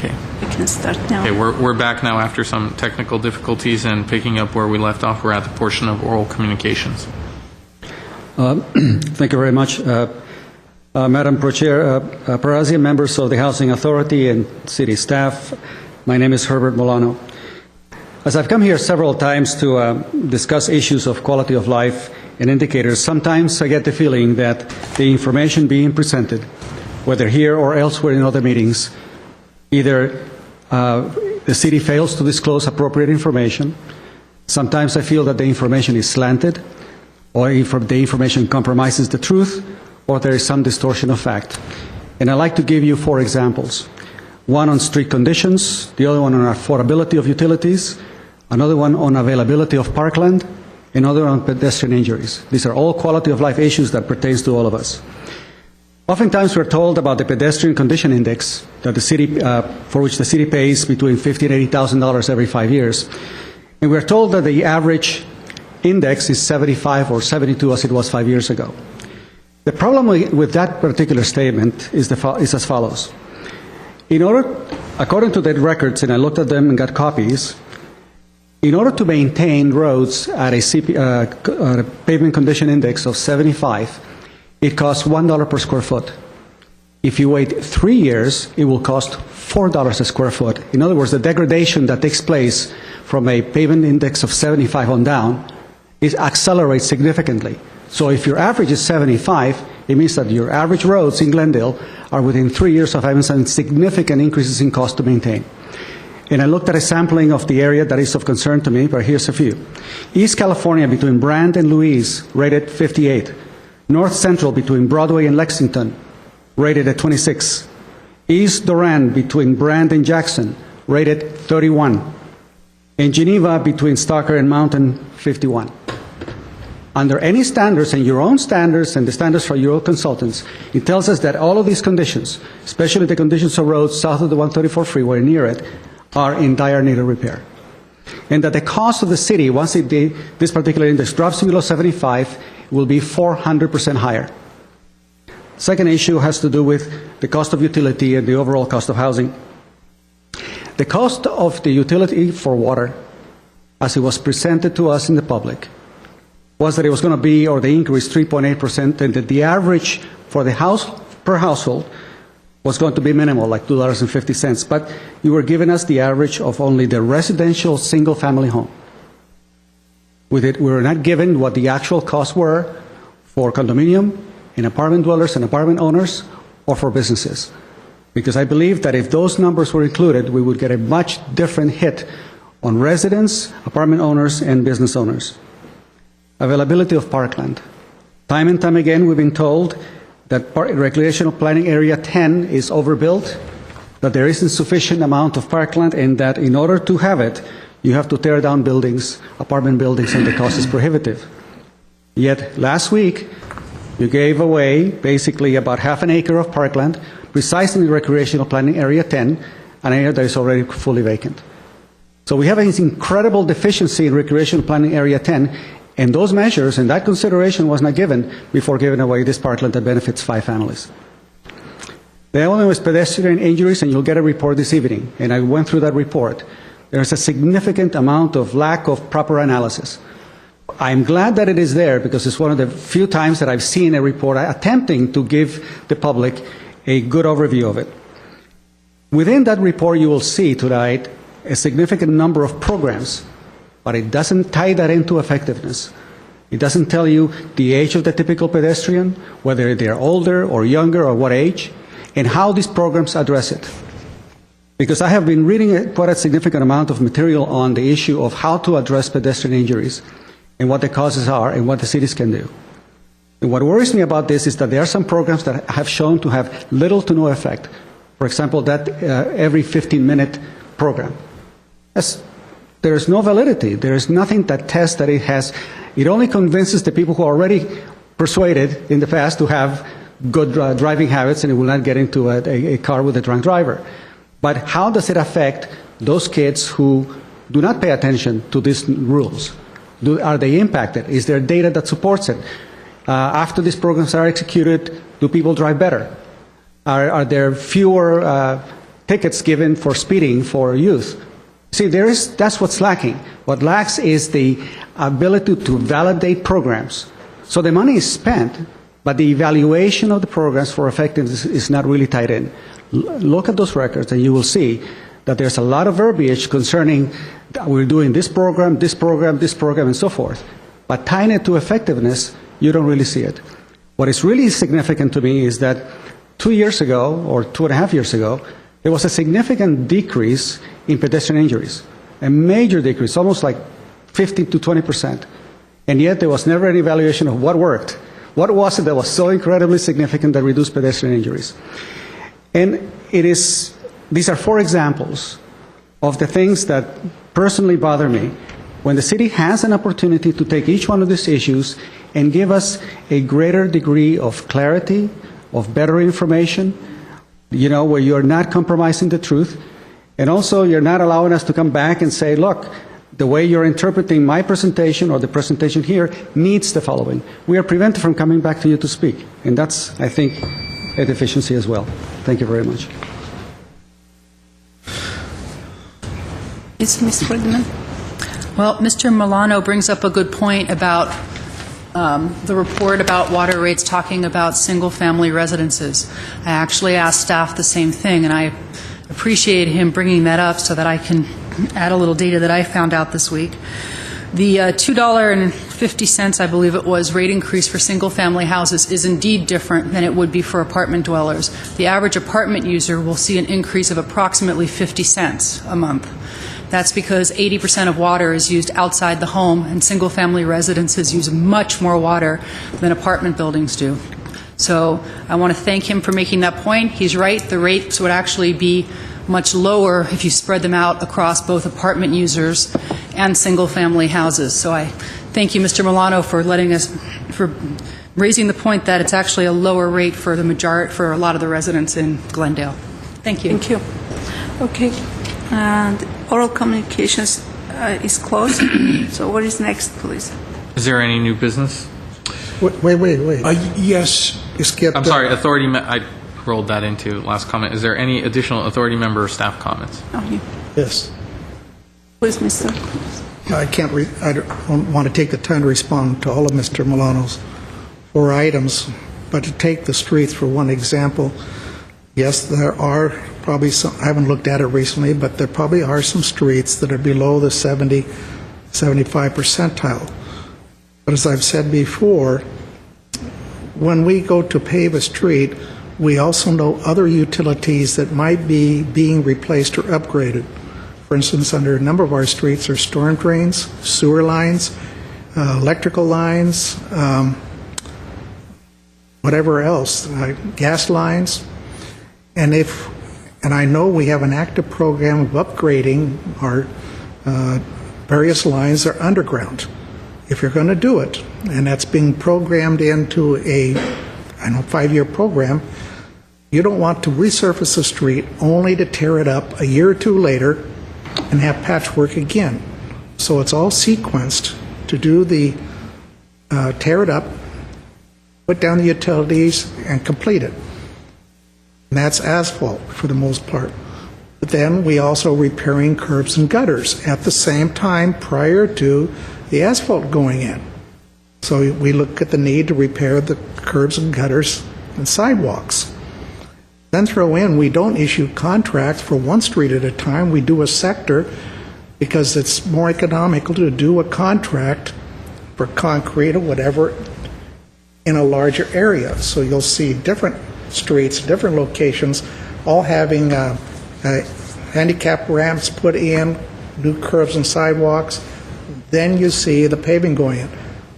Okay. We can start now. Okay, we're back now after some technical difficulties, and picking up where we left off, we're at the portion of oral communications. Thank you very much. Madam Pro-Chair, Parazzi, members of the Housing Authority and city staff, my name is Herbert Molano. As I've come here several times to discuss issues of quality of life and indicators, sometimes I get the feeling that the information being presented, whether here or elsewhere in other meetings, either the city fails to disclose appropriate information. Sometimes I feel that the information is slanted, or the information compromises the truth, or there is some distortion of fact. And I'd like to give you 4 examples. One on street conditions, the other one on affordability of utilities, another one on availability of parkland, another on pedestrian injuries. These are all quality of life issues that pertains to all of us. Oftentimes we're told about the pedestrian condition index that the city, for which the city pays between $50,000 and $80,000 every 5 years. And we're told that the average index is 75 or 72 as it was 5 years ago. The problem with that particular statement is as follows. According to the records, and I looked at them and got copies, in order to maintain roads at a pavement condition index of 75, it costs $1 per square foot. If you wait 3 years, it will cost $4 a square foot. In other words, the degradation that takes place from a pavement index of 75 on down accelerates significantly. So if your average is 75, it means that your average roads in Glendale are within 3 years of having some significant increases in cost to maintain. And I looked at a sampling of the area that is of concern to me, but here's a few. East California between Brand and Louise, rated 58. North Central between Broadway and Lexington, rated at 26. East Durand between Brand and Jackson, rated 31. And Geneva between Stocker and Mountain, 51. Under any standards, and your own standards and the standards for your own consultants, it tells us that all of these conditions, especially the conditions of roads south of the 134 freeway near it, are in dire need of repair. And that the cost of the city, once this particular index drops below 75, will be 400% higher. Second issue has to do with the cost of utility and the overall cost of housing. The cost of the utility for water, as it was presented to us in the public, was that it was going to be, or the increase, 3.8%, and that the average for the house per household was going to be minimal, like $2.50. But you were giving us the average of only the residential single-family home. With it, we were not given what the actual costs were for condominium, and apartment dwellers and apartment owners, or for businesses. Because I believe that if those numbers were included, we would get a much different hit on residents, apartment owners, and business owners. Availability of parkland. Time and time again, we've been told that recreational planning area 10 is overbuilt, that there isn't sufficient amount of parkland, and that in order to have it, you have to tear down buildings, apartment buildings, and the cost is prohibitive. Yet last week, you gave away basically about half an acre of parkland, precisely in recreational planning area 10, an area that is already fully vacant. So we have an incredible deficiency in recreational planning area 10, and those measures and that consideration was not given before giving away this parkland that benefits 5 families. The element was pedestrian injuries, and you'll get a report this evening, and I went through that report. There's a significant amount of lack of proper analysis. I'm glad that it is there because it's one of the few times that I've seen a report attempting to give the public a good overview of it. Within that report, you will see tonight a significant number of programs, but it doesn't tie that into effectiveness. It doesn't tell you the age of the typical pedestrian, whether they're older or younger or what age, and how these programs address it. Because I have been reading quite a significant amount of material on the issue of how to address pedestrian injuries and what the causes are and what the cities can do. And what worries me about this is that there are some programs that have shown to have little to no effect. For example, that every 15-minute program. There is no validity. There is nothing that tests that it has. It only convinces the people who are already persuaded in the past to have good driving habits and it will not get into a car with a drunk driver. But how does it affect those kids who do not pay attention to these rules? Are they impacted? Is there data that supports it? After these programs are executed, do people drive better? Are there fewer tickets given for speeding for youth. See, that's what's lacking. What lacks is the ability to validate programs. So the money is spent, but the evaluation of the programs for effectiveness is not really tied in. Look at those records, and you will see that there's a lot of verbiage concerning that we're doing this program, this program, this program, and so forth. But tying it to effectiveness, you don't really see it. What is really significant to me is that 2 years ago, or 2.5 years ago, there was a significant decrease in pedestrian injuries, a major decrease, almost like 15 to 20%. And yet there was never an evaluation of what worked. What was it that was so incredibly significant that reduced pedestrian injuries? And these are 4 examples of the things that personally bother me when the city has an opportunity to take each one of these issues and give us a greater degree of clarity, of better information, where you're not compromising the truth, and also you're not allowing us to come back and say, look, the way you're interpreting my presentation or the presentation here needs the following. We are prevented from coming back to you to speak, and that's, I think, a deficiency as well. Thank you very much. Is Ms. Ferdinand? Well, Mr. Milano brings up a good point about the report about water rates talking about single-family residences. I actually asked staff the same thing, and I appreciate him bringing that up so that I can add a little data that I found out this week. The $2.50, I believe it was, rate increase for single-family houses is indeed different than it would be for apartment dwellers. The average apartment user will see an increase of approximately 50 cents a month. That's because 80% of water is used outside the home, and single-family residences use much more water than apartment buildings do. So I want to thank him for making that point. He's right. The rates would actually be much lower if you spread them out across both apartment users and single-family houses. So I thank you, Mr. Milano, for raising the point that it's actually a lower rate for for a lot of the residents in Glendale. Thank you. Thank you. Okay. And oral communications is closed. So what is next, please? Is there any new business? Wait. Yes, you skipped. I'm sorry, authority, I rolled that into last comment. Is there any additional authority member or staff comments? Yes. Please, Mr. I don't want to take the time to respond to all of Mr. Milano's 4 items, but to take the streets for one example, yes, there are probably some, I haven't looked at it recently, but there probably are some streets that are below the 75 percentile. But as I've said before, when we go to pave a street, we also know other utilities that might be being replaced or upgraded. For instance, under a number of our streets are storm drains, sewer lines, electrical lines, whatever else, gas lines. And I know we have an active program of upgrading our various lines that are underground. If you're going to do it, and that's being programmed into a 5-year program, you don't want to resurface a street only to tear it up a year or 2 later and have patchwork again. So it's all sequenced to do the tear it up, put down the utilities, and complete it. And that's asphalt for the most part. But then we also repairing curbs and gutters at the same time prior to the asphalt going in. So we look at the need to repair the curbs and gutters and sidewalks. Then throw in, we don't issue contracts for one street at a time. We do a sector because it's more economical to do a contract for concrete or whatever in a larger area. So you'll see different streets, different locations, all having handicap ramps put in, new curbs and sidewalks. Then you see the paving going in.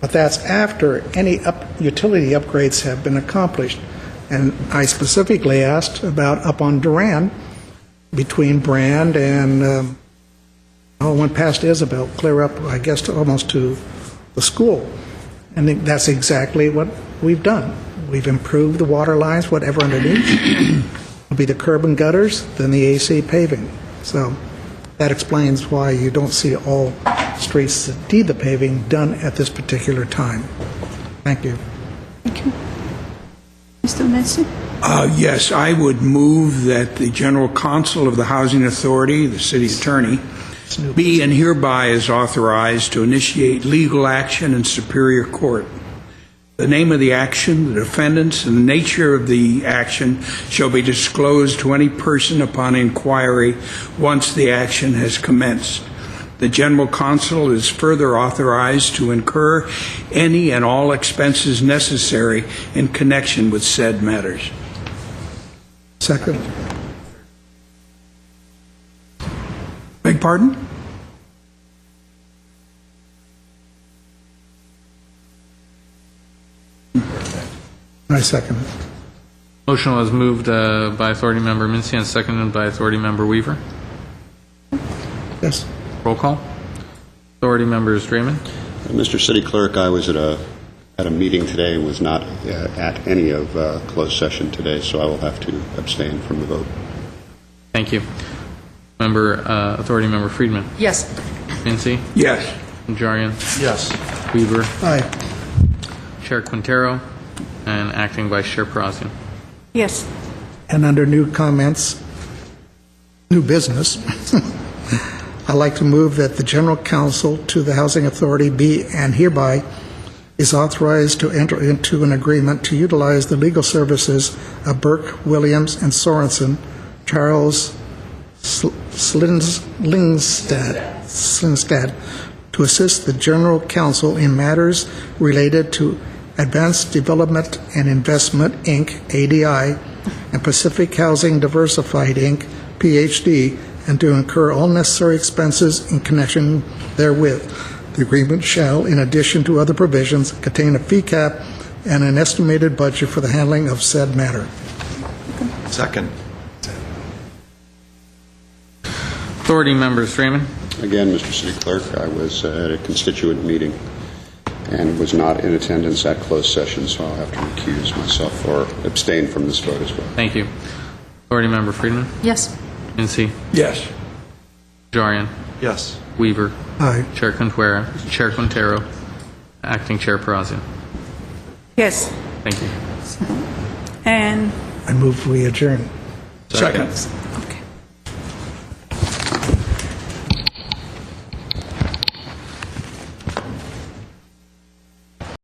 But that's after any utility upgrades have been accomplished. And I specifically asked about up on Duran, between Brand and, went past Isabel, clear up, I guess, almost to the school. And that's exactly what we've done. We've improved the water lines, whatever underneath. It'll be the curb and gutters, then the AC paving. So that explains why you don't see all streets that need the paving done at this particular time. Thank you. Thank you. Mr. Messi? Yes, I would move that the general counsel of the Housing Authority, the city attorney, be and hereby is authorized to initiate legal action in Superior Court. The name of the action, the defendants, and the nature of the action shall be disclosed to any person upon inquiry once the action has commenced. The general counsel is further authorized to incur any and all expenses necessary in connection with said matters. Second. Beg pardon? I second it. Motion was moved by Authority Member Mincy and seconded by Authority Member Weaver. Yes. Roll call. Authority Members Draymond. Mr. City Clerk, I was at a meeting today, was not at any of closed session today, so I will have to abstain from the vote. Thank you. Authority Member Friedman. Yes. Mincy. Yes. Najarian. Yes. Weaver. Aye. Chair Quintero. And Acting Vice Chair Perazio. Yes. And under new comments, new business, I'd like to move that the general counsel to the Housing Authority be and hereby is authorized to enter into an agreement to utilize the legal services of Burke, Williams, and Sorensen, Charles Slingstad, to assist the general counsel in matters related to Advanced Development and Investment, Inc., ADI, and Pacific Housing Diversified, Inc., PhD, and to incur all necessary expenses in connection therewith. The agreement shall, in addition to other provisions, contain a fee cap and an estimated budget for the handling of said matter. Second. Authority Members Draymond. Again, Mr. City Clerk, I was at a constituent meeting and was not in attendance at closed session, so I'll have to recuse myself or abstain from this vote as well. Thank you. Authority Member Friedman. Yes. Mincy. Yes. Najarian. Yes. Weaver. Aye. Chair Quintero. Acting Chair Perazio. Yes. Thank you. And I move we adjourn. Second. okay.